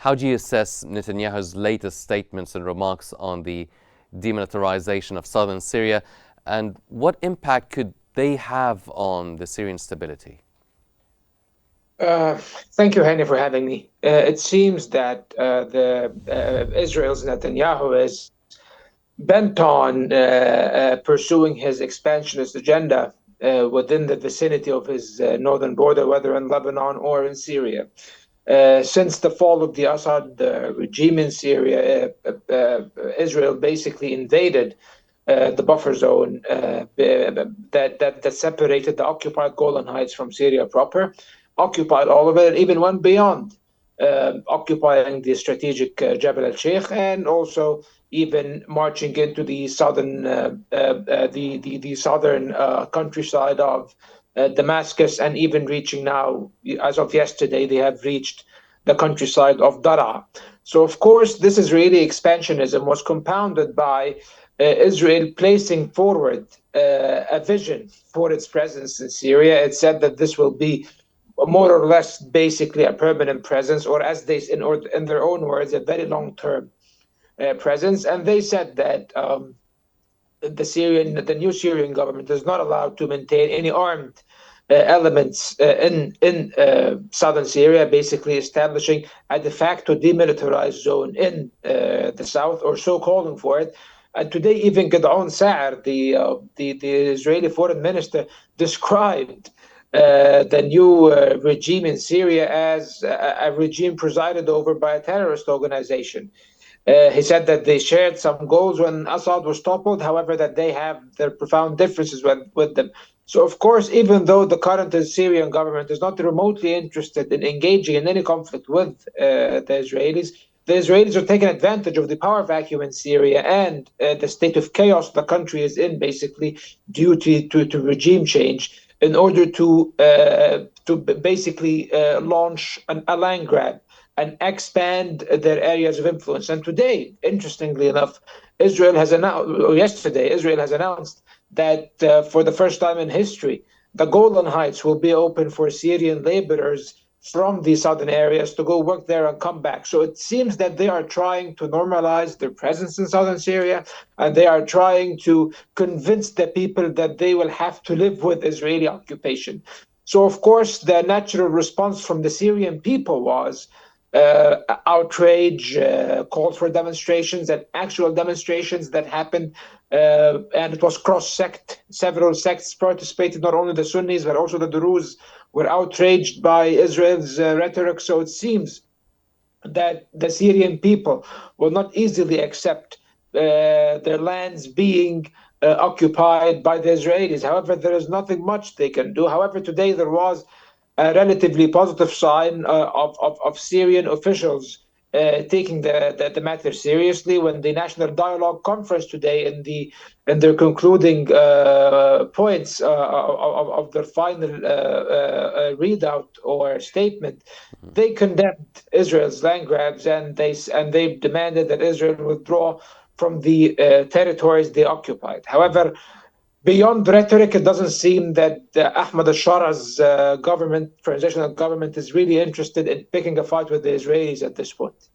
How do you assess Netanyahu's latest statements and remarks on the demilitarization of southern Syria, and what impact could they have on the Syrian stability? Thank you, Hani, for having me. It seems that Israel's Netanyahu is bent on pursuing his expansionist agenda within the vicinity of his northern border, whether in Lebanon or in Syria. Since the fall of the Assad regime in Syria, Israel basically invaded the buffer zone that separated the occupied Golan Heights from Syria proper, occupied all of it, even went beyond occupying the strategic Jabal al-Sheikh, and also even marching into the southern the southern countryside of Damascus, and even reaching now, as of yesterday, they have reached the countryside of Daraa. So, of course, this Israeli expansionism was compounded by Israel placing forward a vision for its presence in Syria. It said that this will be more or less basically a permanent presence, or as they, in their own words, a very long-term presence. And they said that the new Syrian government is not allowed to maintain any armed elements in southern Syria, basically establishing a de facto demilitarized zone in the south, or so calling for it. And today, even Gideon Sa'ar, the Israeli foreign minister, described the new regime in Syria as a regime presided over by a terrorist organization. He said that they shared some goals when Assad was toppled, however, that they have their profound differences with them. So, of course, even though the current Syrian government is not remotely interested in engaging in any conflict with the Israelis are taking advantage of the power vacuum in Syria and the state of chaos the country is in, basically, due to regime change, in order to basically launch a land grab and expand their areas of influence. And today, interestingly enough, yesterday, Israel has announced that for the first time in history, the Golan Heights will be open for Syrian laborers from the southern areas to go work there and come back. So it seems that they are trying to normalize their presence in southern Syria, and they are trying to convince the people that they will have to live with Israeli occupation. So, of course, the natural response from the Syrian people was outrage, calls for demonstrations, and actual demonstrations that happened, and it was cross-sect. Several sects participated, not only the Sunnis, but also the Druze were outraged by Israel's rhetoric. So it seems that the Syrian people will not easily accept their lands being occupied by the Israelis. However, there is nothing much they can do. However, today there was a relatively positive sign of Syrian officials taking the matter seriously, when the National Dialogue Conference today, in their concluding points of their final readout or statement, they condemned Israel's land grabs, and they demanded that Israel withdraw from the territories they occupied. However, beyond rhetoric, it doesn't seem that Ahmad al-Shara's transitional government, is really interested in picking a fight with the Israelis at this point.